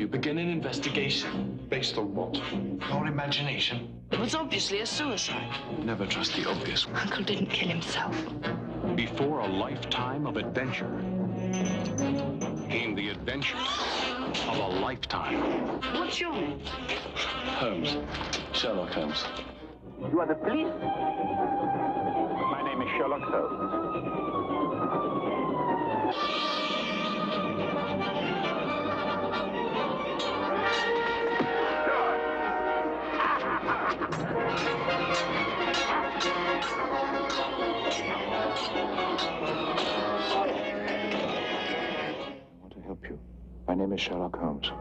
you begin an investigation. Based on what? Your imagination? It was obviously a suicide. Never trust the obvious. Uncle didn't kill himself. Before a lifetime of adventure came the adventure of a lifetime. What's your name? Holmes. Sherlock Holmes. You are the police? My name is Sherlock Holmes. I want to help you. My name is Sherlock Holmes.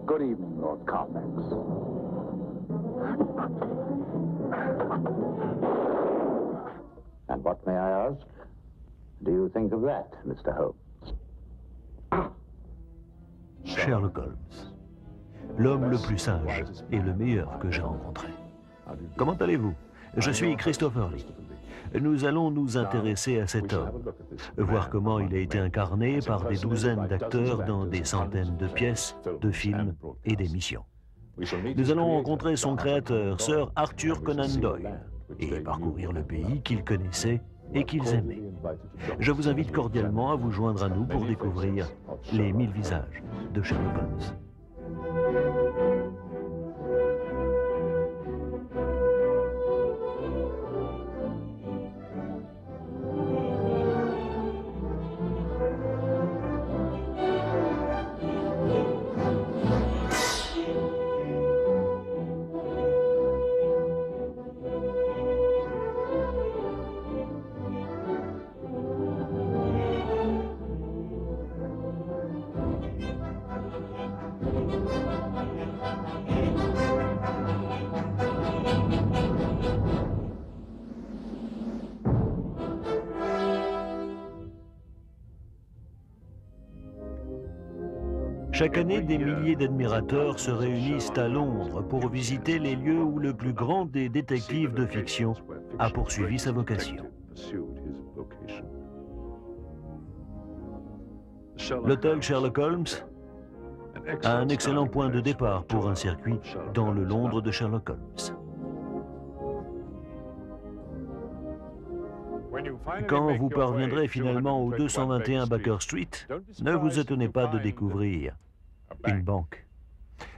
Good evening, Lord Carfax. And what, may I ask, do you think of that, Mr. Holmes? Sherlock Holmes, l'homme le plus sage et le meilleur que j'ai rencontré. Comment allez-vous? Je suis Christopher Lee. Nous allons nous intéresser à cet homme, voir comment il a été incarné par des douzaines d'acteurs dans des centaines de pièces, de films et d'émissions. Nous allons rencontrer son créateur, Sir Arthur Conan Doyle, et parcourir le pays qu'ils connaissaient et qu'ils aimaient. Je vous invite cordialement à vous joindre à nous pour découvrir les 1000 visages de Sherlock Holmes. Chaque année, des milliers d'admirateurs se réunissent à Londres pour visiter les lieux où le plus grand des détectives de fiction a poursuivi sa vocation. L'hôtel Sherlock Holmes a un excellent point de départ pour un circuit dans le Londres de Sherlock Holmes. Quand vous parviendrez finalement au 221 Baker Street, ne vous étonnez pas de découvrir une banque.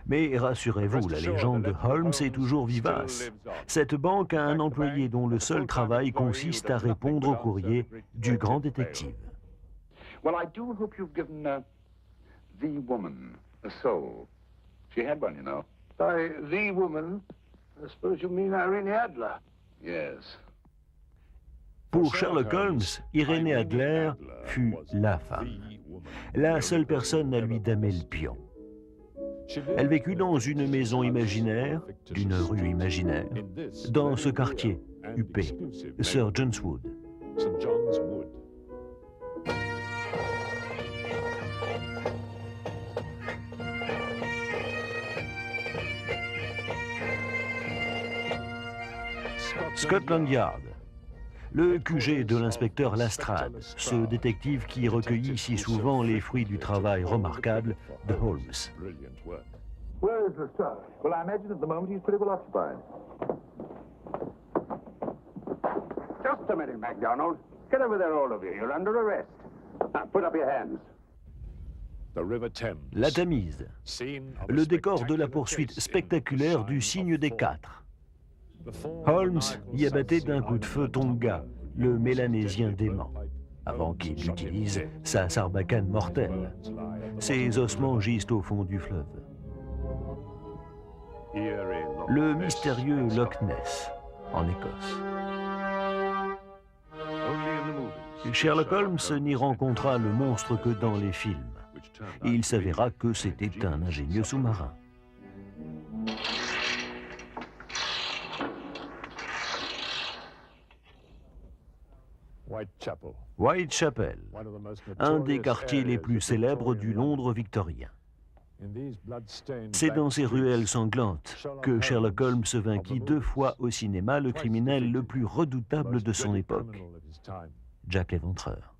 Mais rassurez-vous, la légende de Holmes est toujours vivace. Cette banque a un employé dont le seul travail consiste à répondre au courrier du grand détective. Well, I do hope you've given the woman a soul. She had one, you know. By the woman, I suppose you mean Irene Adler. Yes. Pour Sherlock Holmes, Irene Adler fut la femme, la seule personne à lui damer le pion. Elle vécut dans une maison imaginaire, d'une rue imaginaire, dans ce quartier huppé, St. John's Wood. Scotland Yard, le QG de l'inspecteur Lestrade, ce détective qui recueillit si souvent les fruits du travail remarquable de Holmes. Where is Lestrade? Well, I imagine at the moment he's pretty well occupied. Just a minute, MacDonald. Get over there, all of you. You're under arrest. Now, put up your hands. La Tamise, le décor de la poursuite spectaculaire du signe des quatre. Holmes y abattait d'un coup de feu Tonga, le Mélanésien dément, avant qu'il n'utilise sa sarbacane mortelle. Ses ossements gisent au fond du fleuve. Le mystérieux Loch Ness, en Écosse. Sherlock Holmes n'y rencontra le monstre que dans les films. Il s'avéra que c'était un ingénieux sous-marin. Whitechapel, un des quartiers les plus célèbres du Londres victorien. C'est dans ces ruelles sanglantes que Sherlock Holmes vainquit 2 fois au cinéma le criminel le plus redoutable de son époque, Jack l'Éventreur.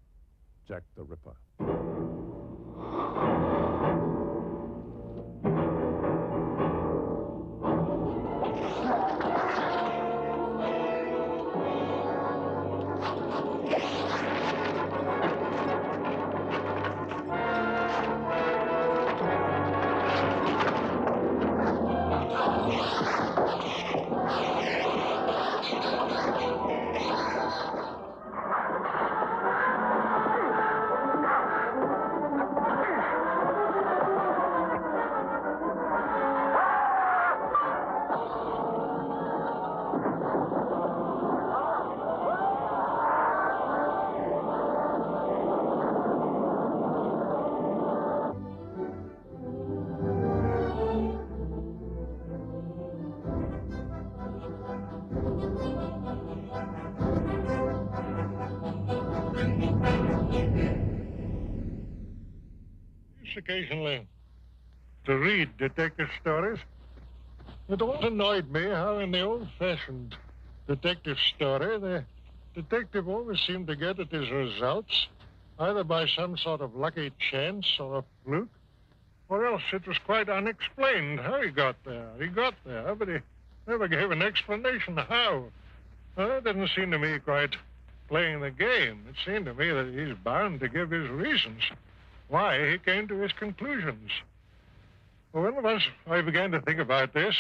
Occasionally to read detective stories. It always annoyed me how in the old-fashioned detective story, the detective always seemed to get at his results either by some sort of lucky chance or a fluke, or else it was quite unexplained how he got there. He got there, but he never gave an explanation how. It didn't seem to me quite playing the game. It seemed to me that he's bound to give his reasons why he came to his conclusions. Well, once I began to think about this,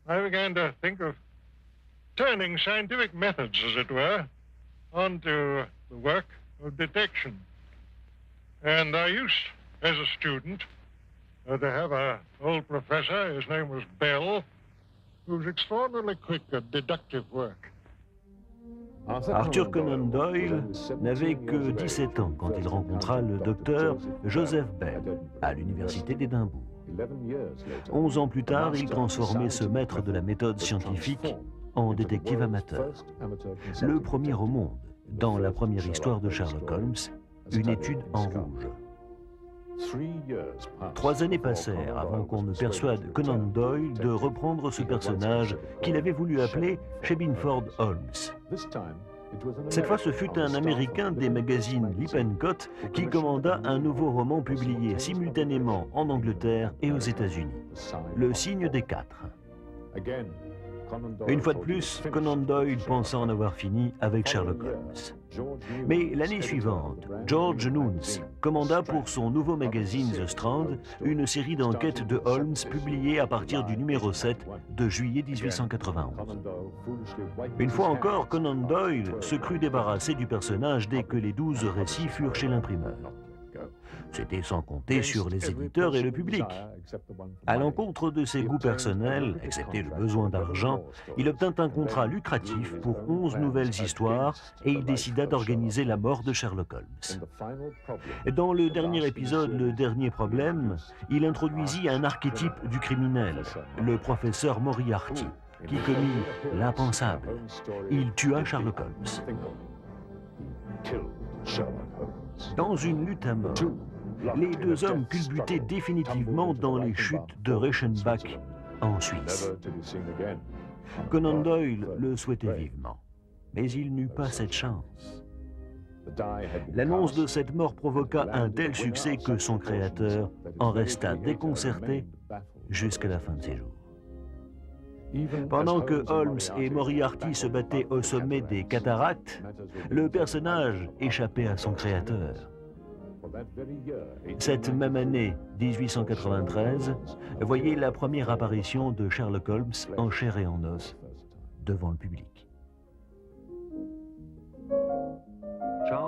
I began to think of turning scientific methods, as it were, onto the work of detection. And I used, as a student, to have an old professor, his name was Bell, who was extraordinarily quick at deductive work. Arthur Conan Doyle n'avait que 17 ans quand il rencontra le docteur Joseph Bell à l'université d'Édimbourg. 11 ans plus tard, il transformait ce maître de la méthode scientifique en détective amateur. Le premier au monde, dans la première histoire de Sherlock Holmes, une étude en rouge. 3 années passèrent avant qu'on ne persuade Conan Doyle de reprendre ce personnage qu'il avait voulu appeler Shabinford Holmes. Cette fois, ce fut un Américain des magazines Lippincott qui commanda un nouveau roman publié simultanément en Angleterre et aux États-Unis, Le Signe des 4. Une fois de plus, Conan Doyle pensa en avoir fini avec Sherlock Holmes. Mais l'année suivante, George Nunez commanda pour son nouveau magazine The Strand une série d'enquêtes de Holmes publiée à partir du numéro 7 de juillet 1891. Une fois encore, Conan Doyle se crut débarrassé du personnage dès que les 12 récits furent chez l'imprimeur. C'était sans compter sur les éditeurs et le public. À l'encontre de ses goûts personnels, excepté le besoin d'argent, il obtint un contrat lucratif pour 11 nouvelles histoires et il décida d'organiser la mort de Sherlock Holmes. Dans le dernier épisode, Le Dernier Problème, il introduisit un archétype du criminel, le professeur Moriarty, qui commit l'impensable. Il tua Sherlock Holmes. Dans une lutte à mort, les 2 hommes culbutaient définitivement dans les chutes de Reichenbach, en Suisse. Conan Doyle le souhaitait vivement, mais il n'eut pas cette chance. L'annonce de cette mort provoqua un tel succès que son créateur en resta déconcerté jusqu'à la fin de ses jours. Pendant que Holmes et Moriarty se battaient au sommet des cataractes, le personnage échappait à son créateur. Cette même année, 1893, voyait la première apparition de Sherlock Holmes en chair et en os devant le public.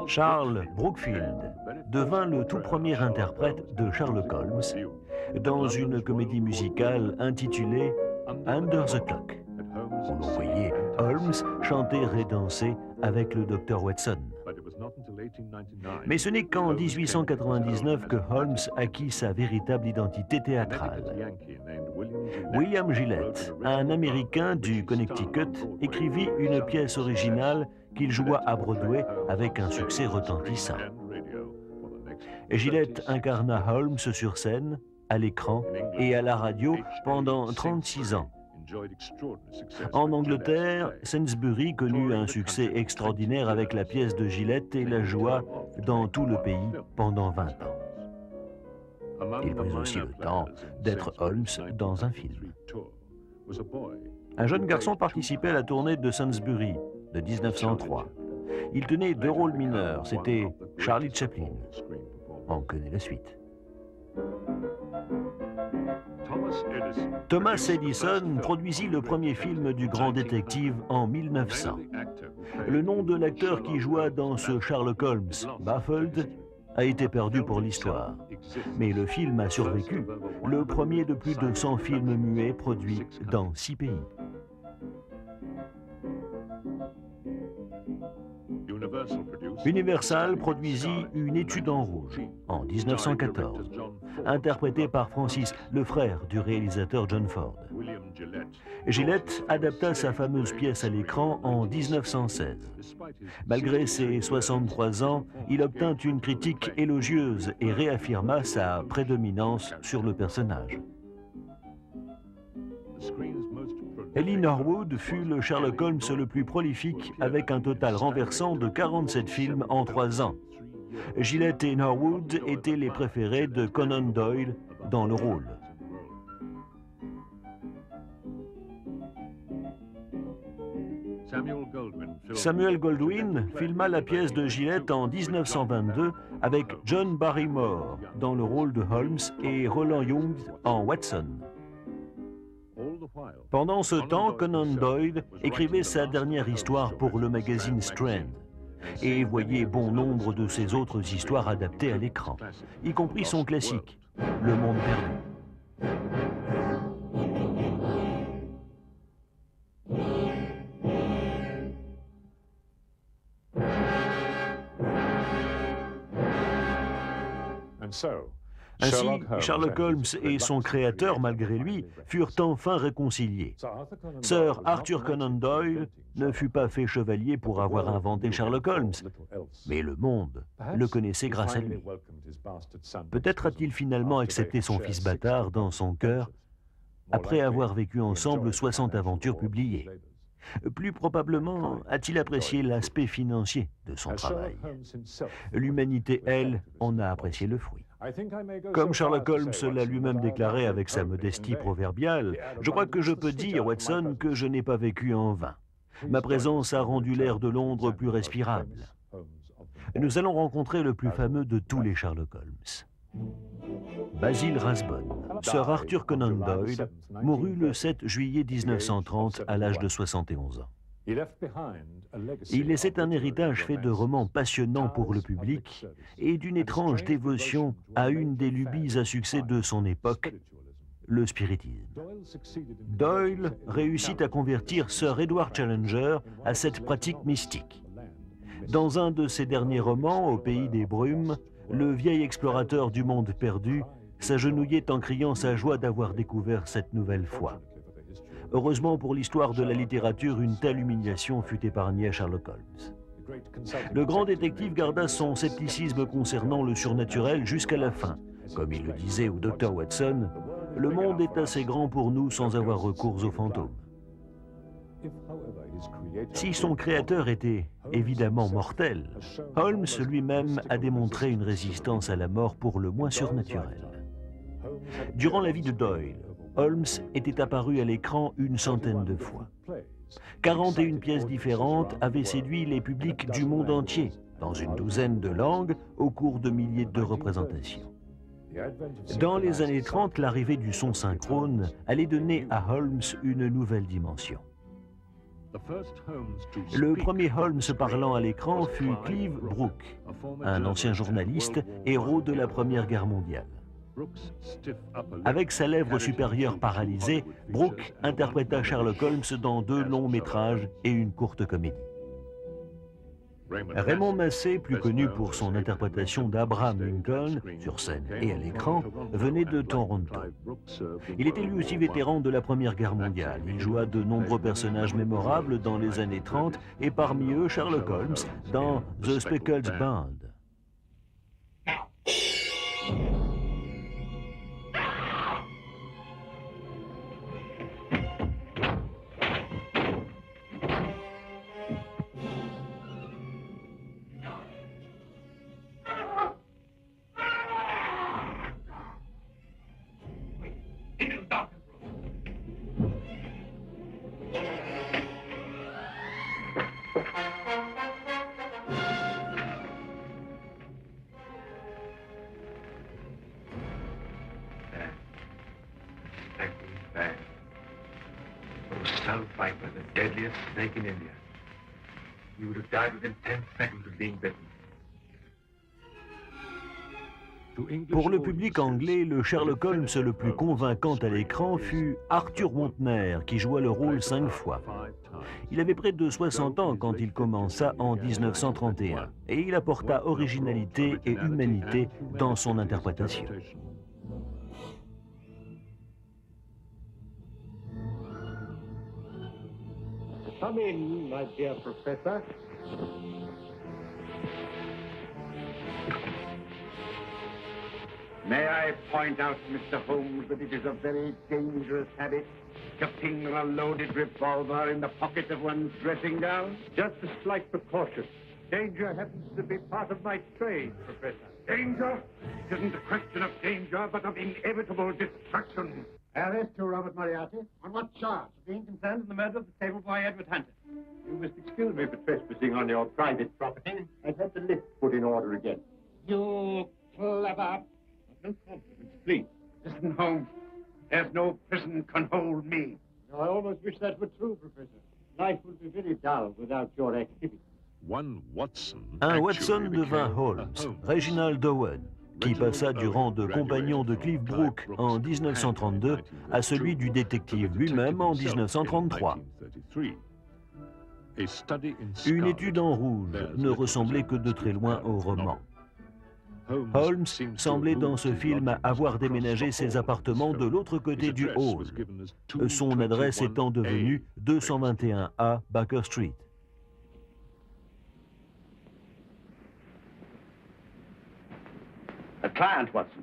Charles Brookfield devint le tout premier interprète de Sherlock Holmes dans une comédie musicale intitulée Under the Clock, où l'on voyait Holmes chanter et danser avec le docteur Watson. Mais ce n'est qu'en 1899 que Holmes acquit sa véritable identité théâtrale. William Gillette, un Américain du Connecticut, écrivit une pièce originale qu'il joua à Broadway avec un succès retentissant. Gillette incarna Holmes sur scène à l'écran et à la radio pendant 36 ans. En Angleterre, Sainsbury connut un succès extraordinaire avec la pièce de Gillette et la joua dans tout le pays pendant 20 ans. Il prit aussi le temps d'être Holmes dans un film. Un jeune garçon participait à la tournée de Sainsbury de 1903. Il tenait 2 rôles mineurs, c'était Charlie Chaplin. On connaît la suite. Thomas Edison produisit le premier film du grand détective en 1900. Le nom de l'acteur qui joua dans ce Sherlock Holmes, Baffled, a été perdu pour l'histoire. Mais le film a survécu, le premier de plus de 100 films muets produits dans 6 pays. Universal produisit Une étude en rouge en 1914, interprétée par Francis, le frère du réalisateur John Ford. Gillette adapta sa fameuse pièce à l'écran en 1916. Malgré ses 63 ans, il obtint une critique élogieuse et réaffirma sa prédominance sur le personnage. Lee Norwood fut le Sherlock Holmes le plus prolifique avec un total renversant de 47 films en 3 ans. Gillette et Norwood étaient les préférés de Conan Doyle dans le rôle. Samuel Goldwyn filma la pièce de Gillette en 1922 avec John Barrymore dans le rôle de Holmes et Roland Young en Watson. Pendant ce temps, Conan Doyle écrivait sa dernière histoire pour le magazine Strand et voyait bon nombre de ses autres histoires adaptées à l'écran, y compris son classique, Le Monde perdu. Ainsi, Sherlock Holmes et son créateur, malgré lui, furent enfin réconciliés. Sir Arthur Conan Doyle ne fut pas fait chevalier pour avoir inventé Sherlock Holmes, mais le monde le connaissait grâce à lui. Peut-être a-t-il finalement accepté son fils bâtard dans son cœur, après avoir vécu ensemble 60 aventures publiées. Plus probablement, a-t-il apprécié l'aspect financier de son travail. L'humanité, elle, en a apprécié le fruit. Comme Sherlock Holmes l'a lui-même déclaré avec sa modestie proverbiale, je crois que je peux dire, Watson, que je n'ai pas vécu en vain. Ma présence a rendu l'air de Londres plus respirable. Nous allons rencontrer le plus fameux de tous les Sherlock Holmes. Basil Rathbone, Sir Arthur Conan Doyle, mourut le 7 juillet 1930 à l'âge de 71 ans. Il laissait un héritage fait de romans passionnants pour le public et d'une étrange dévotion à une des lubies à succès de son époque, le spiritisme. Doyle réussit à convertir Sir Edward Challenger à cette pratique mystique. Dans un de ses derniers romans, Au pays des brumes, le vieil explorateur du monde perdu s'agenouillait en criant sa joie d'avoir découvert cette nouvelle foi. Heureusement pour l'histoire de la littérature, une telle humiliation fut épargnée à Sherlock Holmes. Le grand détective garda son scepticisme concernant le surnaturel jusqu'à la fin. Comme il le disait au docteur Watson, « Le monde est assez grand pour nous sans avoir recours aux fantômes. » Si son créateur était évidemment mortel, Holmes lui-même a démontré une résistance à la mort pour le moins surnaturelle. Durant la vie de Doyle, Holmes était apparu à l'écran une centaine de fois. 41 pièces différentes avaient séduit les publics du monde entier, dans une douzaine de langues, au cours de milliers de représentations. Dans les années 30, l'arrivée du son synchrone allait donner à Holmes une nouvelle dimension. Le premier Holmes parlant à l'écran fut Clive Brooke, un ancien journaliste, héros de la Première Guerre mondiale. Avec sa lèvre supérieure paralysée, Brooke interpréta Sherlock Holmes dans 2 longs métrages et une courte comédie. Raymond Massey, plus connu pour son interprétation d'Abraham Lincoln, sur scène et à l'écran, venait de Toronto. Il était lui aussi vétéran de la Première Guerre mondiale. Il joua de nombreux personnages mémorables dans les années 30 et parmi eux Sherlock Holmes dans The Speckled Band. bad. Rosal viper, the deadliest snake in India. You would have died within 10 seconds of being bitten. Pour le public anglais, le Sherlock Holmes le plus convaincant à l'écran fut Arthur Montner, qui joua le rôle 5 fois. Il avait près de 60 ans quand il commença en 1931, et il apporta originalité et humanité dans son interprétation. Come in, my dear Professor. May I point out, Mr. Holmes, that it is a very dangerous habit to finger a loaded revolver in the pocket of one's dressing gown? Just a slight precaution. Danger happens to be part of my trade, Professor. Danger? It isn't a question of danger, but of inevitable destruction. Arrest you, Robert Moriarty. On what charge? Being concerned in the murder of the stable boy, Edward Hunter. You must excuse me for trespassing on your private property. I've had the lift put in order again. You clever... No confidence, please. Listen, Holmes. There's no prison can hold me. I almost wish that were true, Professor. Life would be very dull without your activity. Un Watson devint Holmes, Reginald Owen, qui passa du rang de compagnon de Clive Brooke en 1932 à celui du détective lui-même en 1933. Une étude en rouge ne ressemblait que de très loin au roman. Holmes semblait dans ce film avoir déménagé ses appartements de l'autre côté du hall, son adresse étant devenue 221A Baker Street. A client, Watson.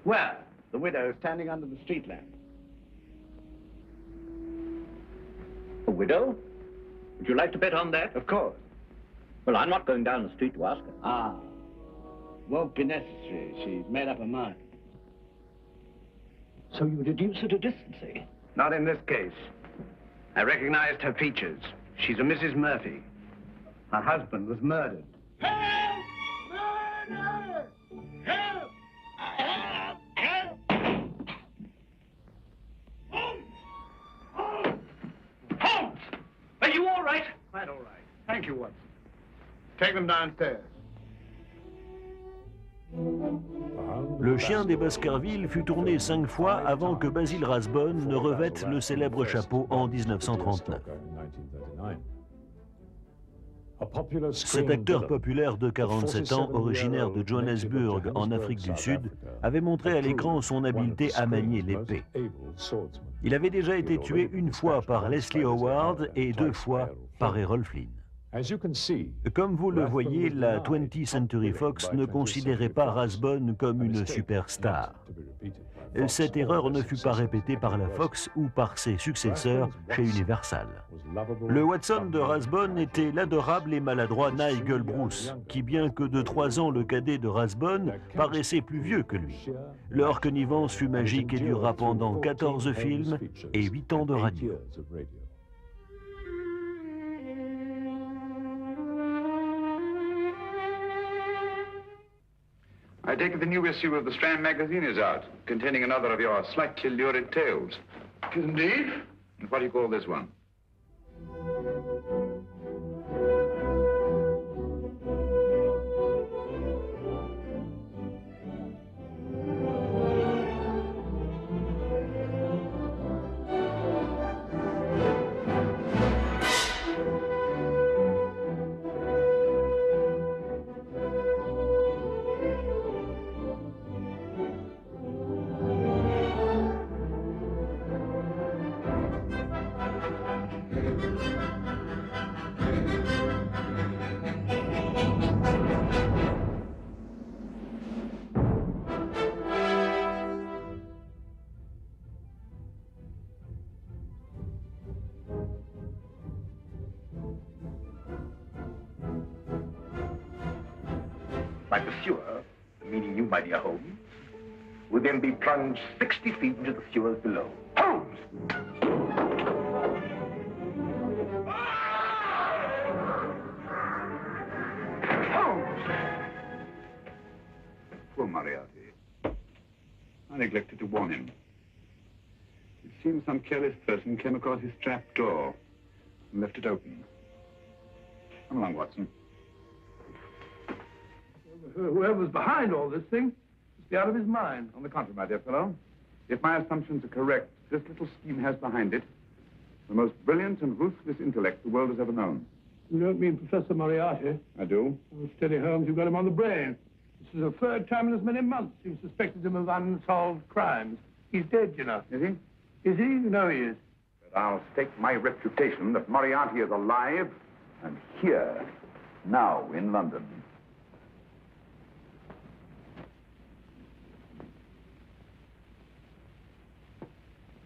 Where? The widow standing under the street lamp. A widow? Would you like to bet on that? Of course. Well, I'm not going down the street to ask her. Ah. Won't be necessary. She's made up her mind. So you deduce at a distance, eh? Not in this case. I recognized her features. She's a Mrs. Murphy. Her husband was murdered. Help! Murder! Help! Help! Help! Holmes! Holmes! Holmes! Are you all right? Quite all right. Thank you, Watson. Take them downstairs. Le chien des Baskerville fut tourné 5 fois avant que Basil Rathbone ne revête le célèbre chapeau en 1939. Cet acteur populaire de 47 ans, originaire de Johannesburg, en Afrique du Sud, avait montré à l'écran son habileté à manier l'épée. Il avait déjà été tué 1 fois par Leslie Howard et 2 fois par Errol Flynn. Comme vous le voyez, la 20th Century Fox ne considérait pas Rathbone comme une superstar. Cette erreur ne fut pas répétée par la Fox ou par ses successeurs chez Universal. Le Watson de Rathbone était l'adorable et maladroit Nigel Bruce, qui, bien que de 3 ans le cadet de Rathbone, paraissait plus vieux que lui. Leur connivence fut magique et dura pendant 14 films et 8 ans de radio. I take it the new issue of the Strand magazine is out, containing another of your slightly lurid tales. Indeed? And what do you call this one? My pursuer, meaning you, my dear Holmes, would then be plunged 60 feet into the sewers below. Holmes! Holmes! Poor Moriarty. I neglected to warn him. It seems some careless person came across his trap door and left it open. Come along, Watson. Whoever's behind all this thing must be out of his mind. On the contrary, my dear fellow, if my assumptions are correct, this little scheme has behind it the most brilliant and ruthless intellect the world has ever known. You don't mean Professor Moriarty? I do. Oh, steady, Holmes, you've got him on the brain. This is the third time in as many months you've suspected him of unsolved crimes. He's dead, you know. Is he? Is he? You know he is. But I'll stake my reputation that Moriarty is alive and here, now, in London.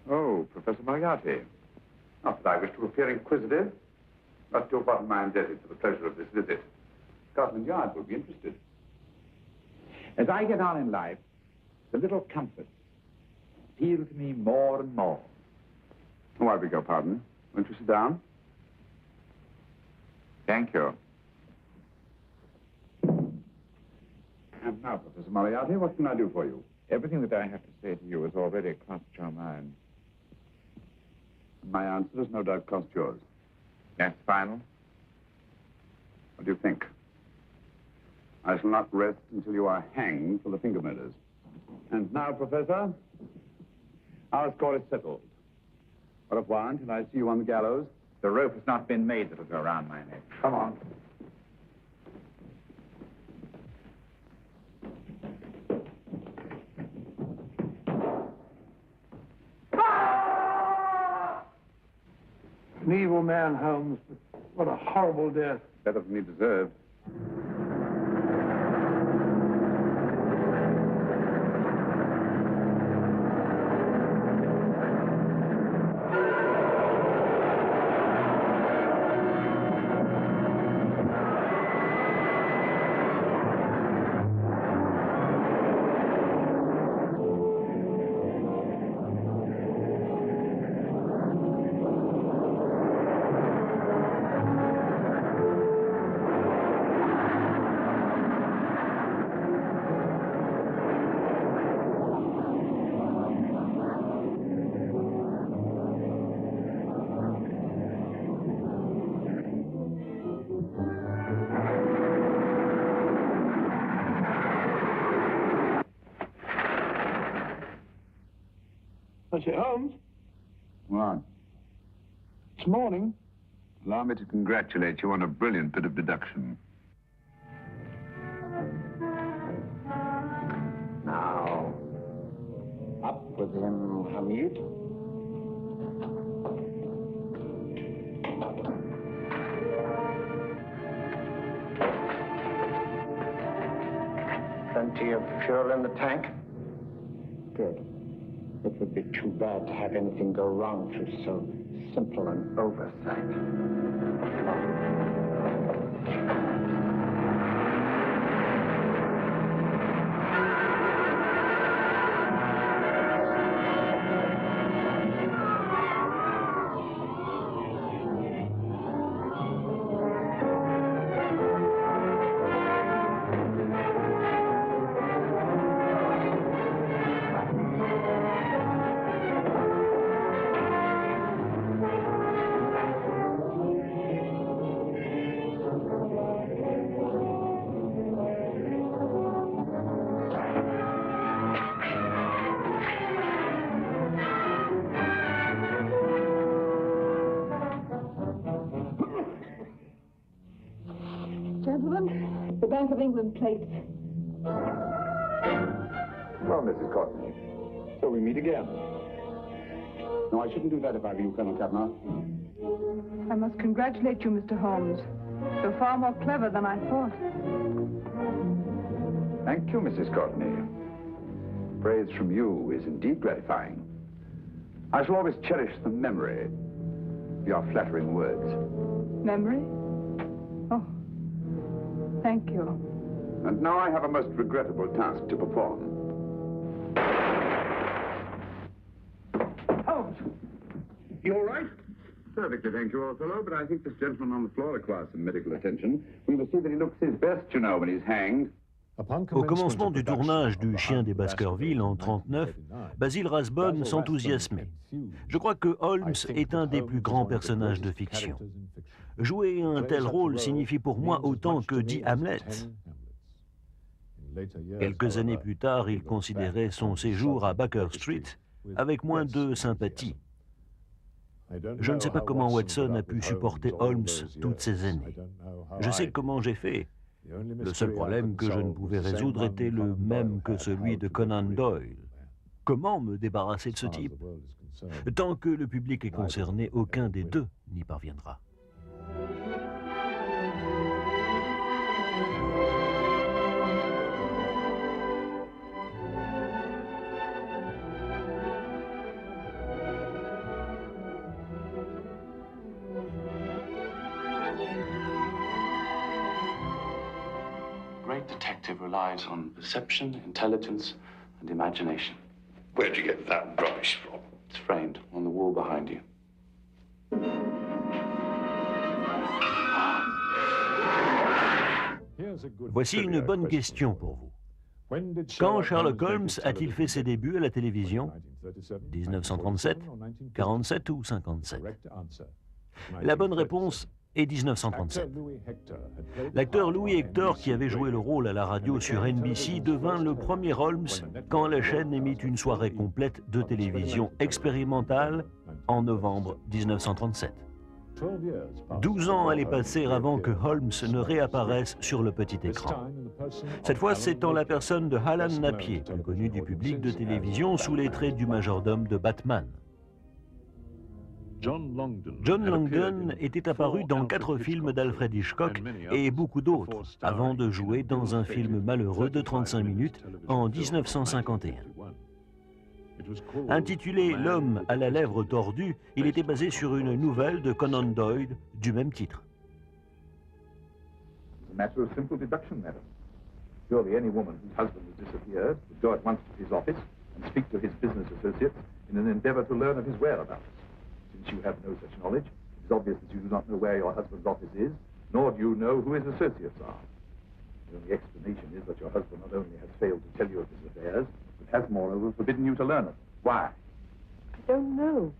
Oh, Professor Moriarty. Not that I wish to appear inquisitive, but to what am I indebted for the pleasure of this visit? Scotland Yard will be interested. As I get on in life, the little comforts appeal to me more and more. Oh, I beg your pardon. Won't you sit down? Thank you. And now, Professor Moriarty, what can I do for you? Everything that I have to say to you has already crossed your mind. My answer has no doubt crossed yours. That's final? What do you think? I shall not rest until you are hanged for the finger murders. And now, Professor, our score is settled. Au revoir until I see you on the gallows. The rope has not been made that'll go around my neck. Come on. An evil man, Holmes, but what a horrible death. Better than he deserved. I say, Holmes, What? it's morning. Allow me to congratulate you on a brilliant bit of deduction. Now, up with him, Hamid. Plenty of fuel in the tank? Good. It would be too bad to have anything go wrong through so simple an oversight. Gentlemen, the Bank of England plates. Well, Mrs. Courtney, so we meet again. No, I shouldn't do that if I were you, Colonel Cavanaugh. I must congratulate you, Mr. Holmes. You're far more clever than I thought. Thank you, Mrs. Courtney. Praise from you is indeed gratifying. I shall always cherish the memory of your flattering words. Memory? Oh, thank you. And now I have a most regrettable task to perform. Holmes, you all right? Perfectly, thank you, old fellow, but I think this gentleman on the floor requires some medical attention. We will see that he looks his best, you know, when he's hanged. Au commencement du tournage du Chien des Baskerville en 1939, Basil Rathbone s'enthousiasmait. Je crois que Holmes est un des plus grands personnages de fiction. Jouer un tel rôle signifie pour moi autant que dit Hamlet. Quelques années plus tard, il considérait son séjour à Baker Street avec moins de sympathie. Je ne sais pas comment Watson a pu supporter Holmes toutes ces années. Je sais comment j'ai fait. Le seul problème que je ne pouvais résoudre était le même que celui de Conan Doyle. Comment me débarrasser de ce type? Tant que le public est concerné, aucun des deux n'y parviendra. Great detective relies on perception, intelligence, and imagination. Where'd you get that rubbish from? It's framed on the wall behind you. Voici une bonne question pour vous. Quand Sherlock Holmes a-t-il fait ses débuts à la télévision? 1937, 47 ou 57? La bonne réponse est 1937. L'acteur Louis Hector, qui avait joué le rôle à la radio sur NBC, devint le premier Holmes quand la chaîne émit une soirée complète de télévision expérimentale en novembre 1937. 12 ans allaient passer avant que Holmes ne réapparaisse sur le petit écran. Cette fois, c'est en la personne de Alan Napier, plus connu du public de télévision sous les traits du majordome de Batman. John Langdon était apparu dans 4 films d'Alfred Hitchcock et beaucoup d'autres, avant de jouer dans un film malheureux de 35 minutes en 1951. Intitulé L'homme à la lèvre tordue, il était basé sur une nouvelle de Conan Doyle du même titre. It's a matter of simple deduction, madam. Surely any woman whose husband has disappeared would go at once to his office and speak to his business associates in an endeavor to learn of his whereabouts. Since you have no such knowledge, it is obvious that you do not know where your husband's office is, nor do you know who his associates are. The only explanation is that your husband not only has failed to tell you of his affairs, but has moreover forbidden you to learn them. Why? I don't know.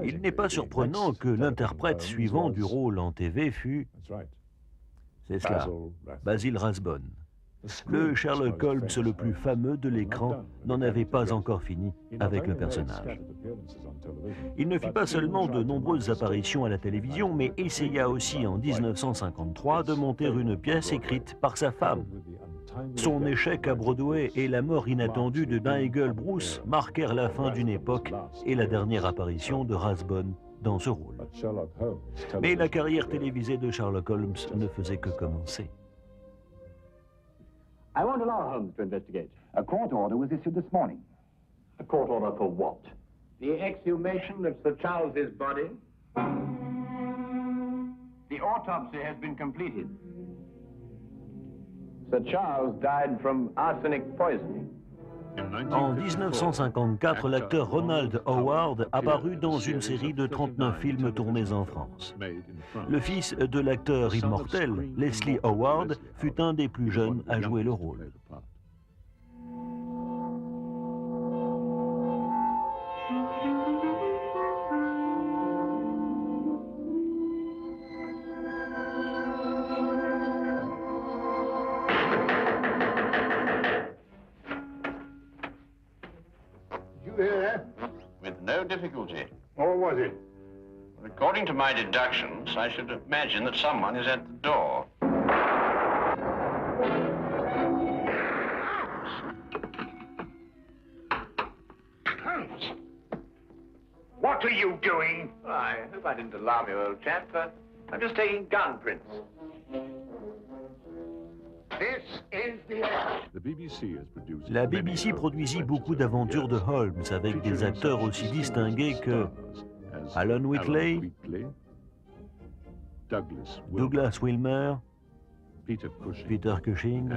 Il n'est pas surprenant que l'interprète suivant du rôle en TV fût... C'est cela, Basil Rathbone. Le Sherlock Holmes le plus fameux de l'écran n'en avait pas encore fini avec le personnage. Il ne fit pas seulement de nombreuses apparitions à la télévision, mais essaya aussi en 1953 de monter une pièce écrite par sa femme. Son échec à Broadway et la mort inattendue de Nigel Bruce marquèrent la fin d'une époque et la dernière apparition de Rathbone dans ce rôle. Mais la carrière télévisée de Sherlock Holmes ne faisait que commencer. I want to allow Holmes to investigate. A court order was issued this morning. A court order for what? The exhumation of Sir Charles's body. The autopsy has been completed. Sir Charles died from arsenic poisoning. En 1954, l'acteur Ronald Howard apparut dans une série de 39 films tournés en France. Le fils de l'acteur immortel, Leslie Howard, fut un des plus jeunes à jouer le rôle. With no difficulty. Or was it? According to my deductions, I should imagine that someone is at the door. Holmes! What are you doing? I hope I didn't alarm you, old chap. I'm just taking gun prints. This is the end. La BBC produisit beaucoup d'aventures de Holmes avec des acteurs aussi distingués que Alan Whitley, Douglas Wilmer, Peter Cushing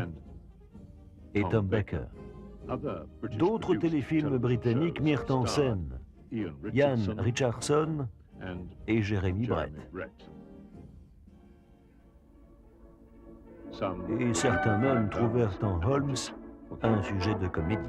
et Tom Baker. D'autres téléfilms britanniques mirent en scène Ian Richardson et Jeremy Brett. Et certains même trouvèrent en Holmes un sujet de comédie.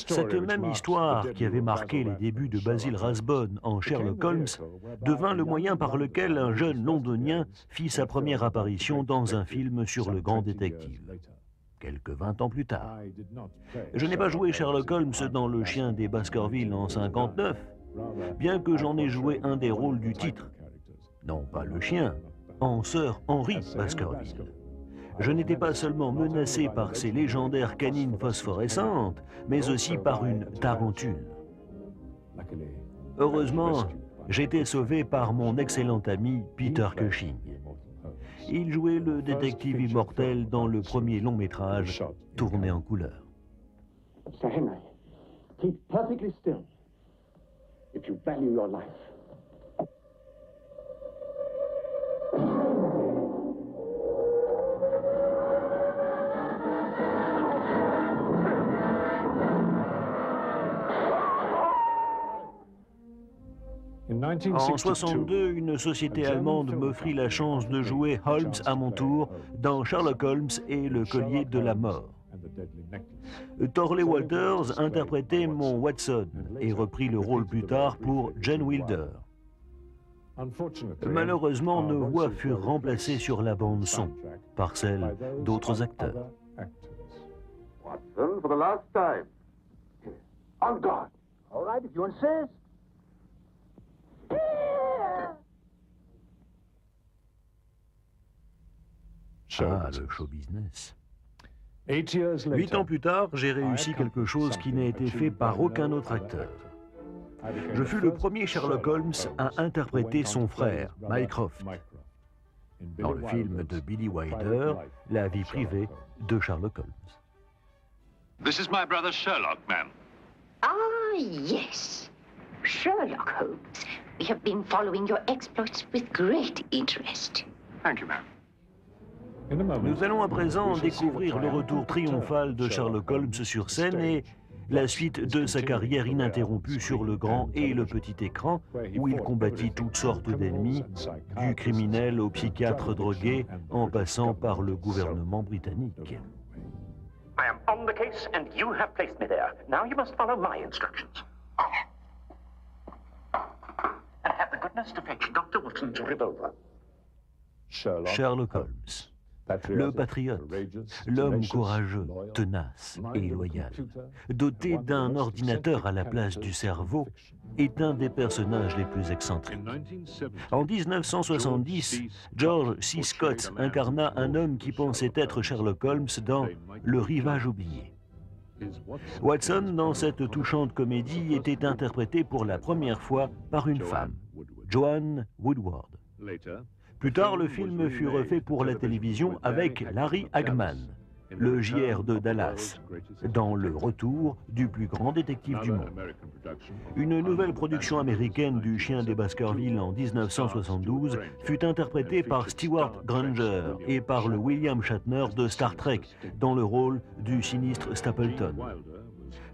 Cette même histoire qui avait marqué les débuts de Basil Rathbone en Sherlock Holmes devint le moyen par lequel un jeune londonien fit sa première apparition dans un film sur le grand détective, quelques 20 ans plus tard. Je n'ai pas joué Sherlock Holmes dans Le Chien des Baskerville en 59, bien que j'en ai joué un des rôles du titre. Non pas le chien, en Sir Henry Baskerville. Je n'étais pas seulement menacé par ces légendaires canines phosphorescentes, mais aussi par une tarentule. Heureusement, j'étais sauvé par mon excellent ami Peter Cushing. Il jouait le détective immortel dans le premier long métrage tourné en couleur. Sir Henry, keep perfectly still if you value your life. En 1962, une société allemande m'offrit la chance de jouer Holmes à mon tour dans Sherlock Holmes et le collier de la mort. Thorley Walters interprétait mon Watson et reprit le rôle plus tard pour John Wilder. Malheureusement, nos voix furent remplacées sur la bande-son par celles d'autres acteurs. Watson, for the last time. On guard. All right, if you insist. Ah, le show business. 8 ans plus tard, j'ai réussi quelque chose qui n'a été fait par aucun autre acteur. Je fus le premier Sherlock Holmes à interpréter son frère, Mycroft, dans le film de Billy Wilder, La vie privée de Sherlock Holmes. This is my brother Sherlock, ma'am. Ah, yes. Sherlock Holmes. We have been following your exploits with great interest. Thank you, ma'am. Nous allons à présent découvrir le retour triomphal de Sherlock Holmes sur scène et la suite de sa carrière ininterrompue sur le grand et le petit écran, où il combattit toutes sortes d'ennemis, du criminel au psychiatre drogué, en passant par le gouvernement britannique. I am on the case and you have placed me there. Now you must follow my instructions. And have the goodness to fetch Dr. Watson's revolver. Sherlock Holmes, le patriote, l'homme courageux, tenace et loyal, doté d'un ordinateur à la place du cerveau, est un des personnages les plus excentriques. En 1970, George C. Scott incarna un homme qui pensait être Sherlock Holmes dans Le Rivage oublié. Watson, dans cette touchante comédie, était interprété pour la première fois par une femme, Joanne Woodward. Plus tard, le film fut refait pour la télévision avec Larry Hagman, le JR de Dallas, dans Le Retour du plus grand détective du monde. Une nouvelle production américaine du Chien des Baskerville en 1972 fut interprétée par Stewart Granger et par le William Shatner de Star Trek, dans le rôle du sinistre Stapleton.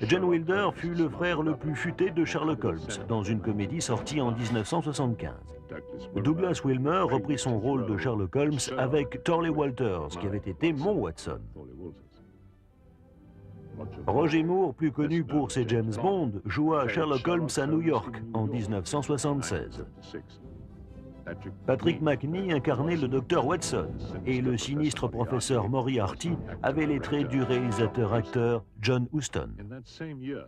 John Wilder fut le frère le plus futé de Sherlock Holmes, dans une comédie sortie en 1975. Douglas Wilmer reprit son rôle de Sherlock Holmes avec Thorley Walters, qui avait été mon Watson. Roger Moore, plus connu pour ses James Bond, joua Sherlock Holmes à New York en 1976. Patrick Macnee incarnait le docteur Watson et le sinistre professeur Moriarty avait les traits du réalisateur-acteur John Huston.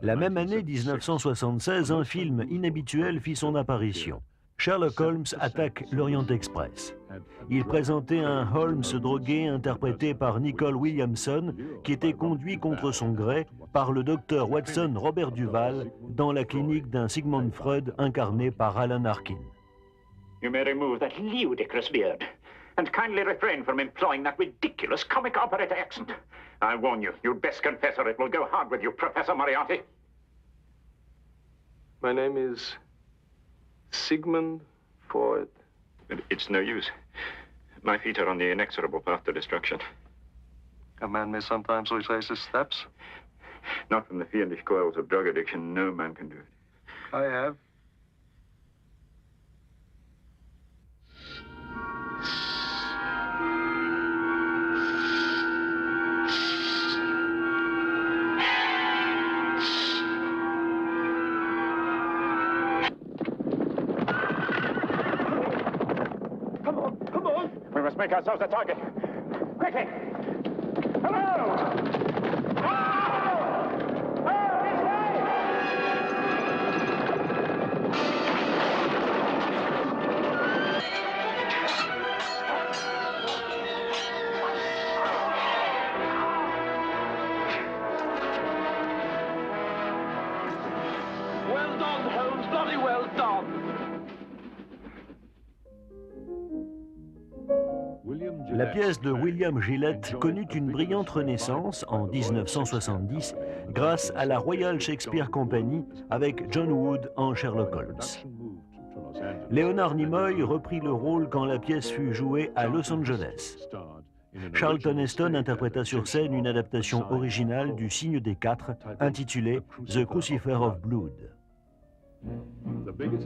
La même année 1976, un film inhabituel fit son apparition. Sherlock Holmes attaque l'Orient Express. Il présentait un Holmes drogué interprété par Nicole Williamson qui était conduit contre son gré par le docteur Watson Robert Duval dans la clinique d'un Sigmund Freud incarné par Alan Arkin. You may remove that ludicrous beard and kindly refrain from employing that ridiculous comic operator accent. I warn you, you'd best confess or it will go hard with you, Professor Moriarty. My name is Sigmund Freud. It's no use. My feet are on the inexorable path to destruction. A man may sometimes retrace his steps. Not from the fiendish coils of drug addiction. No man can do it. I have. We must make ourselves a target. Quickly! Hello! Well done, Holmes. Bloody well done. La pièce de William Gillette connut une brillante renaissance en 1970 grâce à la Royal Shakespeare Company avec John Wood en Sherlock Holmes. Leonard Nimoy reprit le rôle quand la pièce fut jouée à Los Angeles. Charlton Heston interpréta sur scène une adaptation originale du Signe des Quatre intitulée The Crucifer of Blood.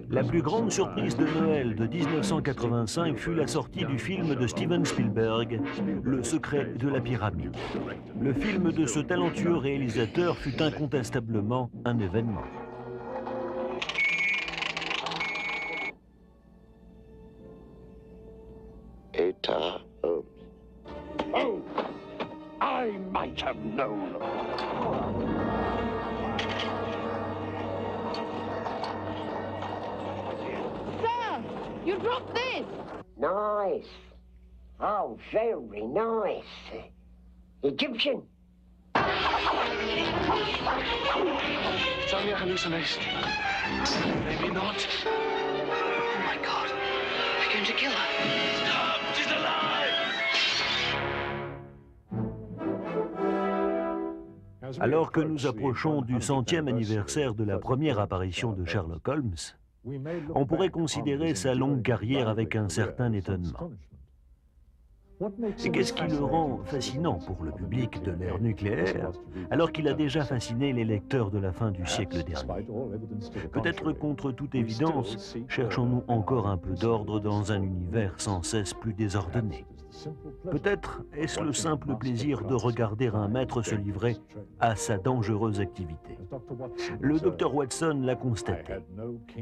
La plus grande surprise de Noël de 1985 fut la sortie du film de Steven Spielberg, Le secret de la pyramide. Le film de ce talentueux réalisateur fut incontestablement un événement. Eta Holmes. Oh, I might have known. Sir, you dropped this. Nice. Oh, very nice. Egyptian. It's only a hallucination. Maybe not. Oh my God. They're going to kill her. Stop! She's alive! Alors que nous approchons du 100e anniversaire de la première apparition de Sherlock Holmes, on pourrait considérer sa longue carrière avec un certain étonnement. Et qu'est-ce qui le rend fascinant pour le public de l'ère nucléaire, alors qu'il a déjà fasciné les lecteurs de la fin du siècle dernier? Peut-être contre toute évidence, cherchons-nous encore un peu d'ordre dans un univers sans cesse plus désordonné. Peut-être est-ce le simple plaisir de regarder un maître se livrer à sa dangereuse activité. Le docteur Watson l'a constaté.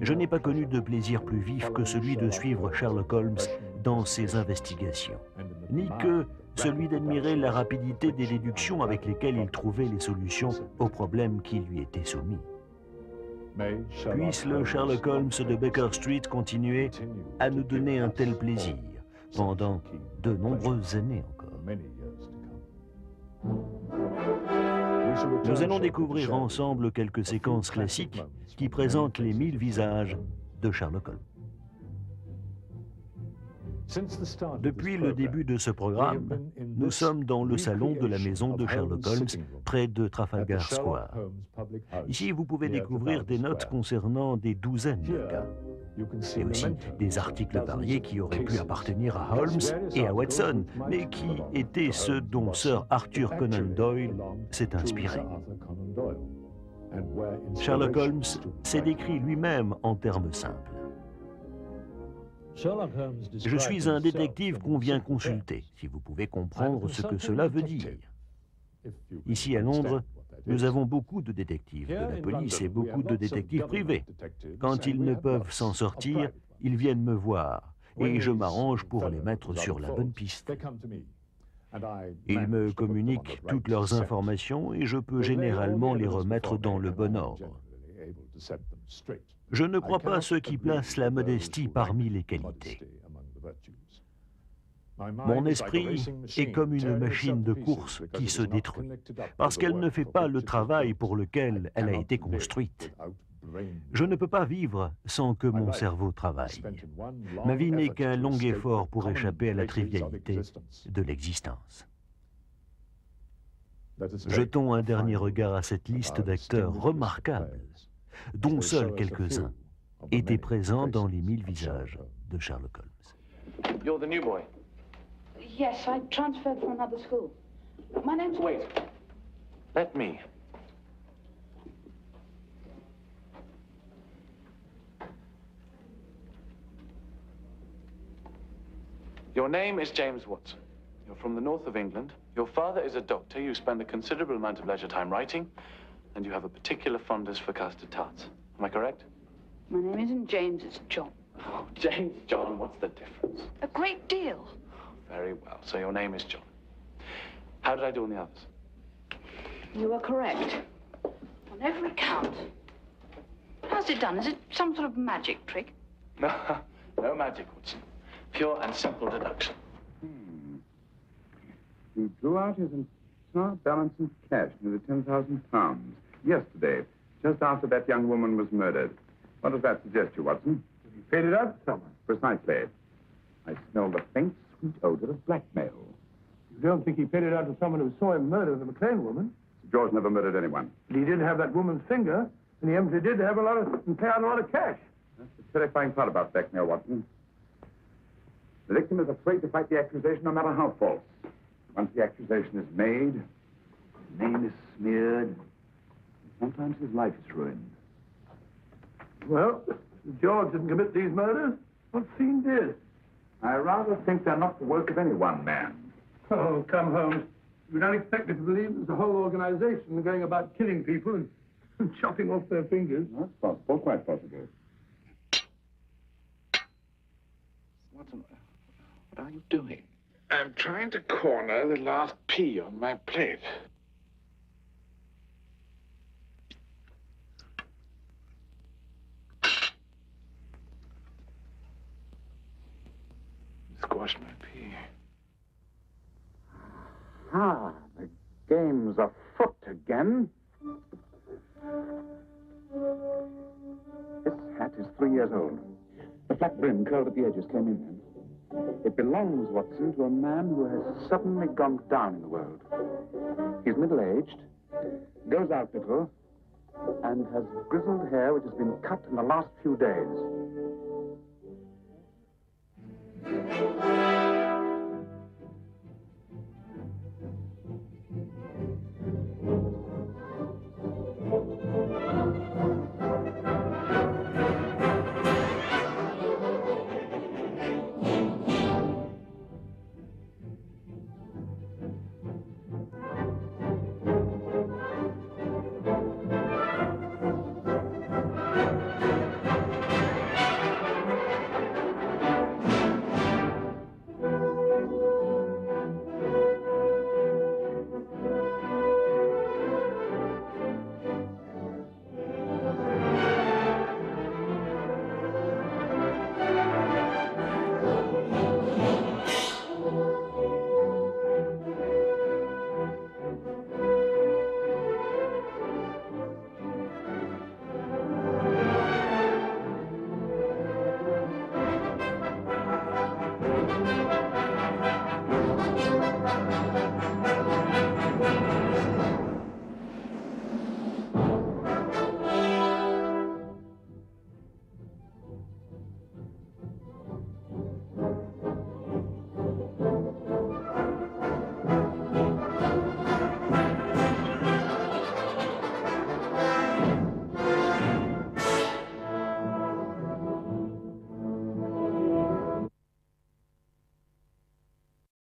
Je n'ai pas connu de plaisir plus vif que celui de suivre Sherlock Holmes dans ses investigations, ni que celui d'admirer la rapidité des déductions avec lesquelles il trouvait les solutions aux problèmes qui lui étaient soumis. Puisse le Sherlock Holmes de Baker Street continuer à nous donner un tel plaisir pendant de nombreuses années encore. Nous allons découvrir ensemble quelques séquences classiques qui présentent les 1000 visages de Sherlock Holmes. Depuis le début de ce programme, nous sommes dans le salon de la maison de Sherlock Holmes, près de Trafalgar Square. Ici, vous pouvez découvrir des notes concernant des douzaines de cas, et aussi des articles variés qui auraient pu appartenir à Holmes et à Watson, mais qui étaient ceux dont Sir Arthur Conan Doyle s'est inspiré. Sherlock Holmes s'est décrit lui-même en termes simples. Je suis un détective qu'on vient consulter, si vous pouvez comprendre ce que cela veut dire. Ici à Londres, nous avons beaucoup de détectives de la police et beaucoup de détectives privés. Quand ils ne peuvent s'en sortir, ils viennent me voir. et je m'arrange pour les mettre sur la bonne piste. Ils me communiquent toutes leurs informations et je peux généralement les remettre dans le bon ordre. Je ne crois pas à ceux qui placent la modestie parmi les qualités. Mon esprit est comme une machine de course qui se détruit, parce qu'elle ne fait pas le travail pour lequel elle a été construite. Je ne peux pas vivre sans que mon cerveau travaille. Ma vie n'est qu'un long effort pour échapper à la trivialité de l'existence. Jetons un dernier regard à cette liste d'acteurs remarquables, dont seuls quelques-uns étaient présents dans les 1000 visages de Sherlock Holmes. You're the new boy. Yes, I transferred from another school. My name's... Wait. Let me. Your name is James Watson. You're from the north of England. Your father is a doctor. You spend a considerable amount of leisure time writing, and you have a particular fondness for custard tarts. Am I correct? My name isn't James, it's John. Oh, James, John, what's the difference? A great deal. Very well. So your name is John. How did I do on the others? You are correct. On every count. How's it done? Is it some sort of magic trick? No, no magic, Watson. Pure and simple deduction. He drew out his entire balance in cash, nearly £10,000, yesterday, just after that young woman was murdered. What does that suggest you, Watson? He paid it out to someone. Precisely. I smell the faint, sweet odor of blackmail. You don't think he paid it out to someone who saw him murder the McLean woman? Sir George never murdered anyone. But he did have that woman's finger, and he evidently did have and pay out a lot of cash. That's the terrifying part about blackmail, Watson. The victim is afraid to fight the accusation, no matter how false. Once the accusation is made, his name is smeared, and sometimes his life is ruined. Well, if George didn't commit these murders, what fiend did? I rather think they're not the work of any one man. Oh, come, Holmes. You don't expect me to believe there's a whole organization going about killing people and chopping off their fingers. That's possible, quite possible. Watson, what are you doing? I'm trying to corner the last pea on my plate. Squash my pea. Ah, the game's afoot again. This hat is 3 years old. The flat brim curled at the edges came in then. It belongs, Watson, to a man who has suddenly gone down in the world. He's middle-aged, goes out little, and has grizzled hair which has been cut in the last few days.